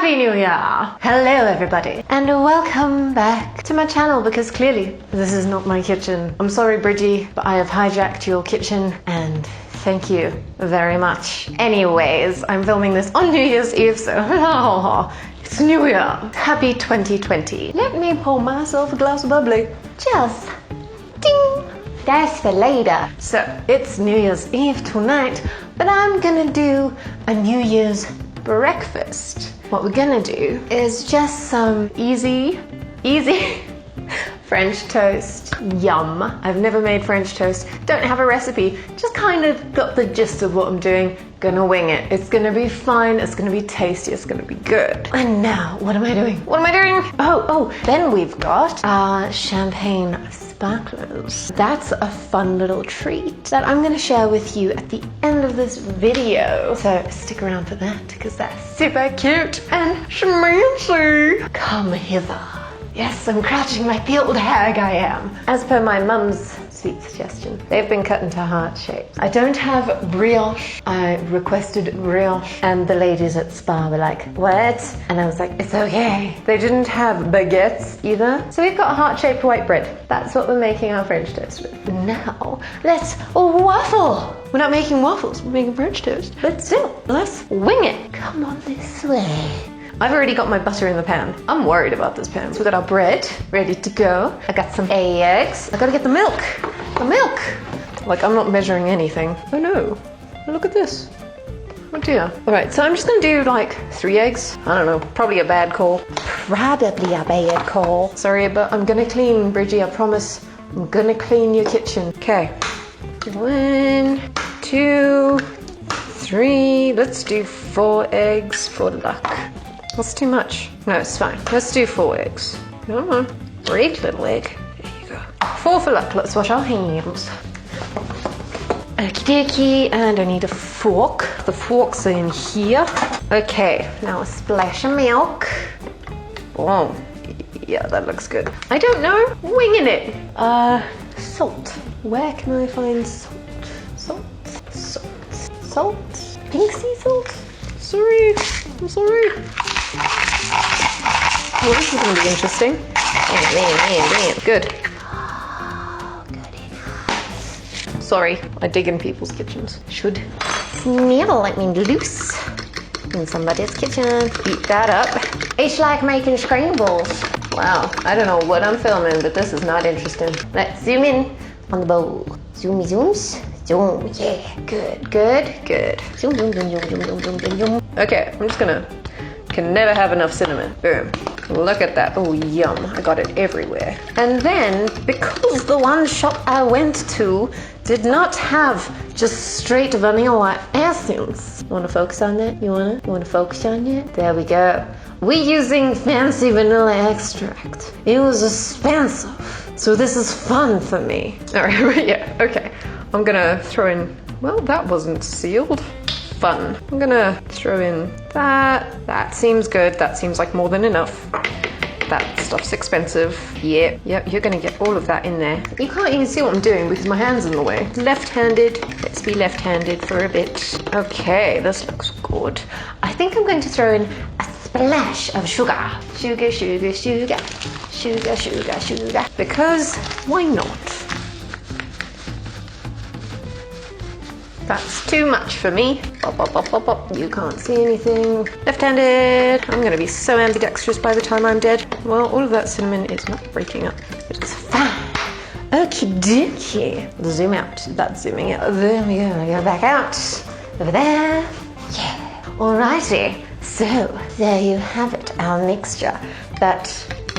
Happy New Year! Hello everybody and welcome back to my channel because clearly this is not my kitchen. I'm sorry Bridgie, but I have hijacked your kitchen and thank you very much. Anyways, I'm filming this on New Year's Eve, so it's New Year. Happy 2020. Let me pour myself a glass of bubbly. Cheers. Ding! That's for later. So it's New Year's Eve tonight, but I'm gonna do a New Year's breakfast. What we're gonna do is just some easy French toast. Yum. I've never made French toast, don't have a recipe, just kind of got the gist of what I'm doing. Gonna wing it. It's gonna be fine, it's gonna be tasty, it's gonna be good. And now, what am I doing? What am I doing? Oh, then we've got our champagne sparklers. That's a fun little treat that I'm gonna share with you at the end of this video. So stick around for that because that's super cute and schmancy. Come hither. Yes, I'm crouching like the old hag I am. As per my mum's sweet suggestion, they've been cut into heart shapes. I don't have brioche. I requested brioche and the ladies at Spa were like, what? And I was like, it's okay. They didn't have baguettes either. So we've got heart-shaped white bread. That's what we're making our French toast with. Now, let's waffle. We're not making waffles, we're making French toast. But still, let's wing it. Come on this way. I've already got my butter in the pan. I'm worried about this pan. So we've got our bread ready to go. I got some eggs. I gotta get the milk. The milk! Like I'm not measuring anything. Oh no, look at this. Oh dear. All right, so I'm just gonna do like 3 eggs. I don't know, probably a bad call. Probably a bad call. Sorry, but I'm gonna clean, Bridgie, I promise. I'm gonna clean your kitchen. Okay. 1, 2, 3. Let's do 4 eggs for luck. That's too much. No, it's fine. Let's do 4 eggs. Come on. Great little egg. There you go. 4 for luck. Let's wash our hands. Okie dokie. And I need a fork. The fork's in here. Okay. Now a splash of milk. Oh, yeah, that looks good. I don't know. Winging it. Salt. Where can I find salt? Salt? Pink sea salt? Sorry. I'm sorry. Oh, this is going to be interesting. Man. Good. Oh, goody. Sorry, I dig in people's kitchens. Should never let me loose in somebody's kitchen. Eat that up. It's like making scrambles. Wow, I don't know what I'm filming, but this is not interesting. Let's zoom in on the bowl. Zoomy zooms. Zoom, yeah. Good. Zoom. Okay, I'm just gonna... Can never have enough cinnamon. Boom. Look at that. Oh, yum. I got it everywhere. And then, because the one shop I went to did not have just straight vanilla essence. Want to focus on that? You wanna focus on that? There we go. We're using fancy vanilla extract. It was expensive. So this is fun for me. All right, yeah, okay. I'm gonna throw in, well, that wasn't sealed. Fun. I'm gonna throw in that. That seems good. That seems like more than enough. That stuff's expensive. Yep, you're gonna get all of that in there. You can't even see what I'm doing because my hand's in the way. Left-handed. Let's be left-handed for a bit. Okay, this looks good. I think I'm going to throw in a splash of sugar. Sugar. Because why not? That's too much for me. Pop. You can't see anything. Left-handed. I'm gonna be so ambidextrous by the time I'm dead. Well, all of that cinnamon is not breaking up. It's fine. Okie dokie. Zoom out. That's zooming out. There we go. Go back out. Over there. Yeah. Alrighty. So, there you have it. Our mixture. That,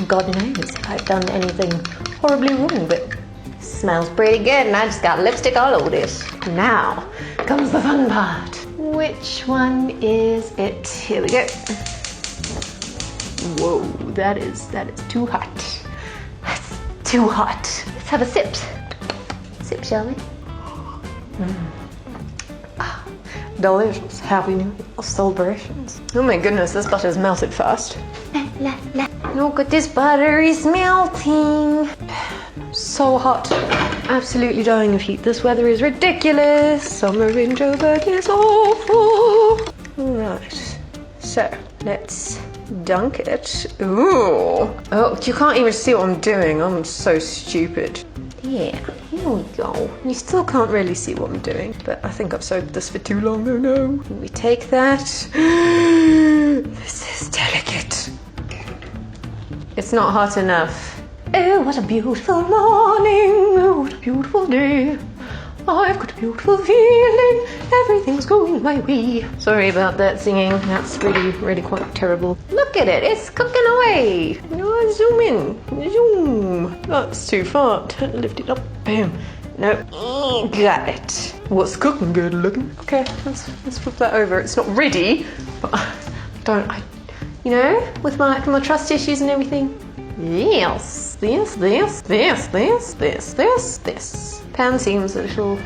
God knows if I've done anything horribly wrong, but smells pretty good, and I just got lipstick all over this. Now comes the fun part. Which one is it? Here we go. Whoa, that is too hot. That's too hot. Let's have a sip. Sip, shall we? Delicious. Happy New Year celebrations. Oh my goodness, this butter's melted fast. Look at this butter is melting. So hot. Absolutely dying of heat. This weather is ridiculous. Summer in Joburg is awful. Alright. So let's dunk it. Ooh. Oh, you can't even see what I'm doing. I'm so stupid. Yeah, here we go. You still can't really see what I'm doing, but I think I've soaked this for too long. Oh no. We take that. This is delicate. It's not hot enough. Oh, what a beautiful morning. Oh, what a beautiful day. I've got a beautiful feeling. Everything's going my way. Sorry about that singing. That's really quite terrible. Look at it. It's cooking away. Oh, zoom in. Zoom. That's too far. Lift it up. Boom. No. Got it. What's cooking good looking? Okay, let's flip that over. It's not ready, but you know, with my trust issues and everything. Yes. This. Pan seems a little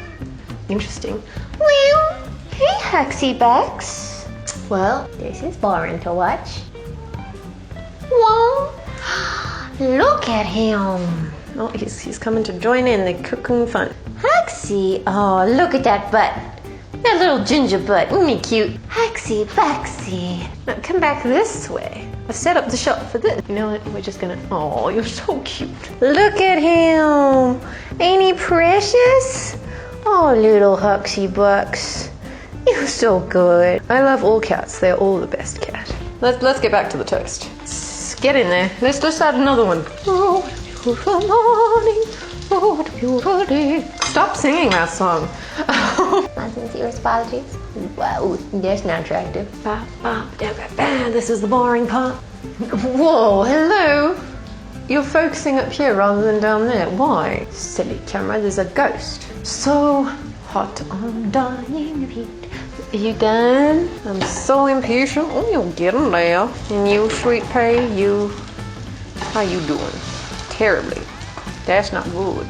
interesting. Well, hey, Huxy Bucks. Well, this is boring to watch. Whoa, look at him. Oh, he's coming to join in the cooking fun. Huxy, oh, look at that butt. That little ginger butt, isn't he cute? Huxy Buxy. Now come back this way. I've set up the shot for this. You know what? We're just gonna. Oh, you're so cute. Look at him. Ain't he precious? Oh, little Huxy Bucks. You're so good. I love all cats. They're all the best cat. Let's get back to the toast. Let's get in there. Let's add another one. Oh, what a beautiful morning. Oh, what a beautiful day. Stop singing that song. My sincerest apologies. Wow, that's not attractive. This is the boring part. Whoa, hello. You're focusing up here rather than down there. Why? Silly camera, there's a ghost. So hot, I'm dying of heat. Are you done? I'm so impatient. Oh, you're getting there. And you, sweet pea, how you doing? Terribly. That's not good.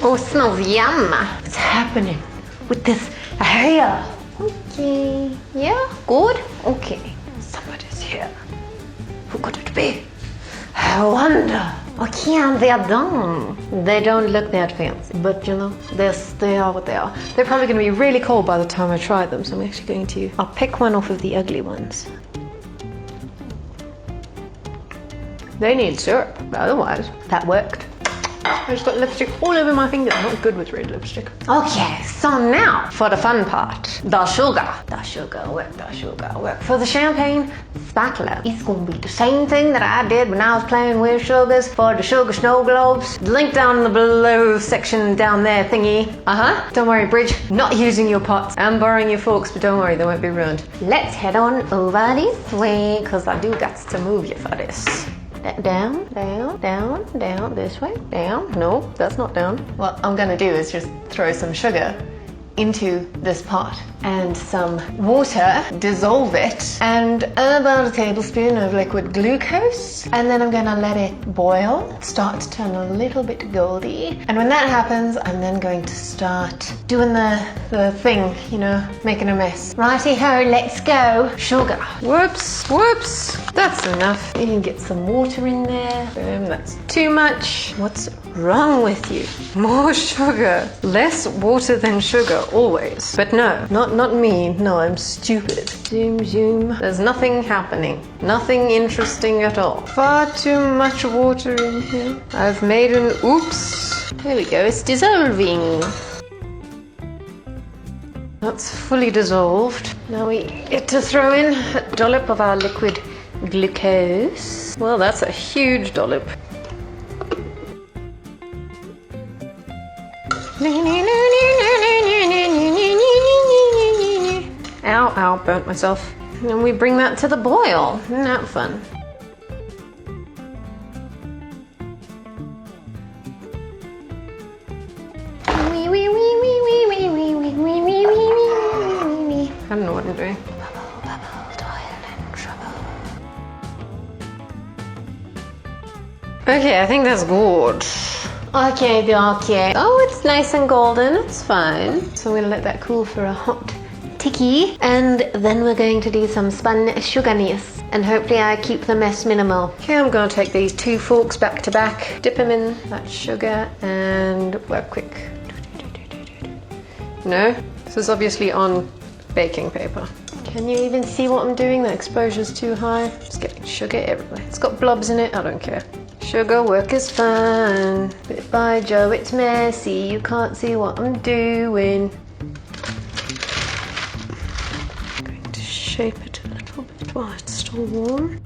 Oh, it smells yum. What's happening with this hair? Okay. Yeah, good? Okay. Somebody's here. Who could it be? I wonder. Okay, they're done. They don't look that fancy, but you know, they are what they are. They're probably going to be really cold by the time I try them, so I'm actually going to, I'll pick one off of the ugly ones. They need syrup, but otherwise, that worked. I just got lipstick all over my fingers. I'm not good with red lipstick. Okay, so now for the fun part. The sugar work. For the champagne spatula, it's going to be the same thing that I did when I was playing with sugars for the sugar snow globes. Link down in the below section down there thingy. Don't worry, Bridge, not using your pots. I'm borrowing your forks, but don't worry, they won't be ruined. Let's head on over this way, because I do got to move you for this. Down, this way, down. No, that's not down. What I'm gonna do is just throw some sugar into this pot and some water, dissolve it, and about a tablespoon of liquid glucose, and then I'm gonna let it boil, start to turn a little bit goldy, and when that happens, I'm then going to start doing the thing, you know, making a mess. Righty-ho, let's go. Sugar. Whoops, that's enough. You can get some water in there. Boom, that's too much. What's wrong with you? More sugar. Less water than sugar, always. But no, not me. No, I'm stupid. Zoom. There's nothing happening. Nothing interesting at all. Far too much water in here. I've made an oops. There we go, it's dissolving. That's fully dissolved. Now we get to throw in a dollop of our liquid glucose. Well, that's a huge dollop. Ow, burnt myself. And then we bring that to the boil. Isn't that fun? I don't know what I'm doing. Bubble, toil and trouble. Okay, I think that's good. Okay. Oh, it's nice and golden, it's fine. So I'm gonna let that cool for a hot ticky, and then we're going to do some spun sugarness, and hopefully I keep the mess minimal. Okay, I'm gonna take these two forks back to back, dip them in that sugar, and work quick. No, this is obviously on baking paper. Can you even see what I'm doing? The exposure's too high. It's getting sugar everywhere. It's got blobs in it, I don't care. Sugar work is fun. Bit by Joe, it's messy. You can't see what I'm doing. I'm going to shape it a little bit while it's still warm.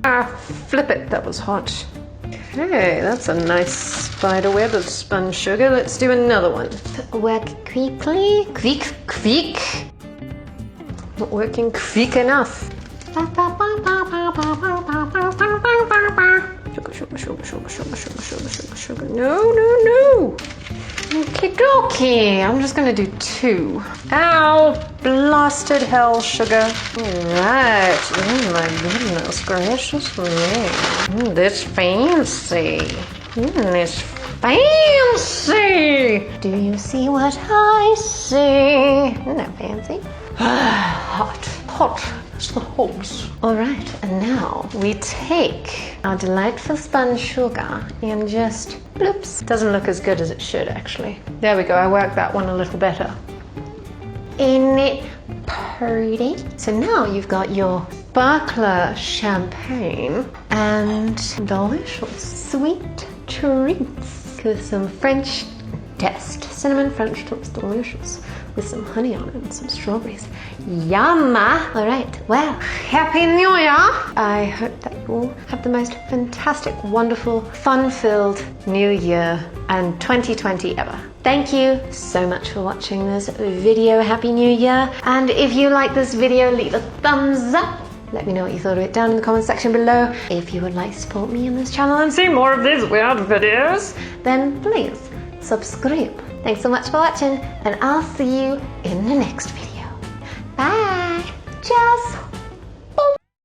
Ah, flip it, that was hot. Okay, that's a nice spider web of spun sugar. Let's do another one. Work quickly. Quick, quick. Not working quick enough. Sugar, sugar, sugar, sugar, sugar, sugar, sugar, sugar, sugar. No, no, no. Okie dokie. I'm just gonna do 2. Ow! Blasted hell, sugar. Alright. Oh my goodness gracious me. This fancy. This fancy. Do you see what I see? Isn't that fancy? Hot. Hot. It's the hogs. Alright, and now we take our delightful spun sugar and just bloops. Doesn't look as good as it should actually. There we go, I worked that one a little better. Isn't it pretty? So now you've got your sparkler champagne and delicious sweet treats with some French test. Cinnamon French toast, delicious. With some honey on it and some strawberries. Yum! Alright, well, Happy New Year! I hope that you all have the most fantastic, wonderful, fun-filled New Year and 2020 ever. Thank you so much for watching this video. Happy New Year! And if you like this video, leave a thumbs up. Let me know what you thought of it down in the comment section below. If you would like to support me in this channel and see more of these weird videos, then please subscribe. Thanks so much for watching, and I'll see you in the next video.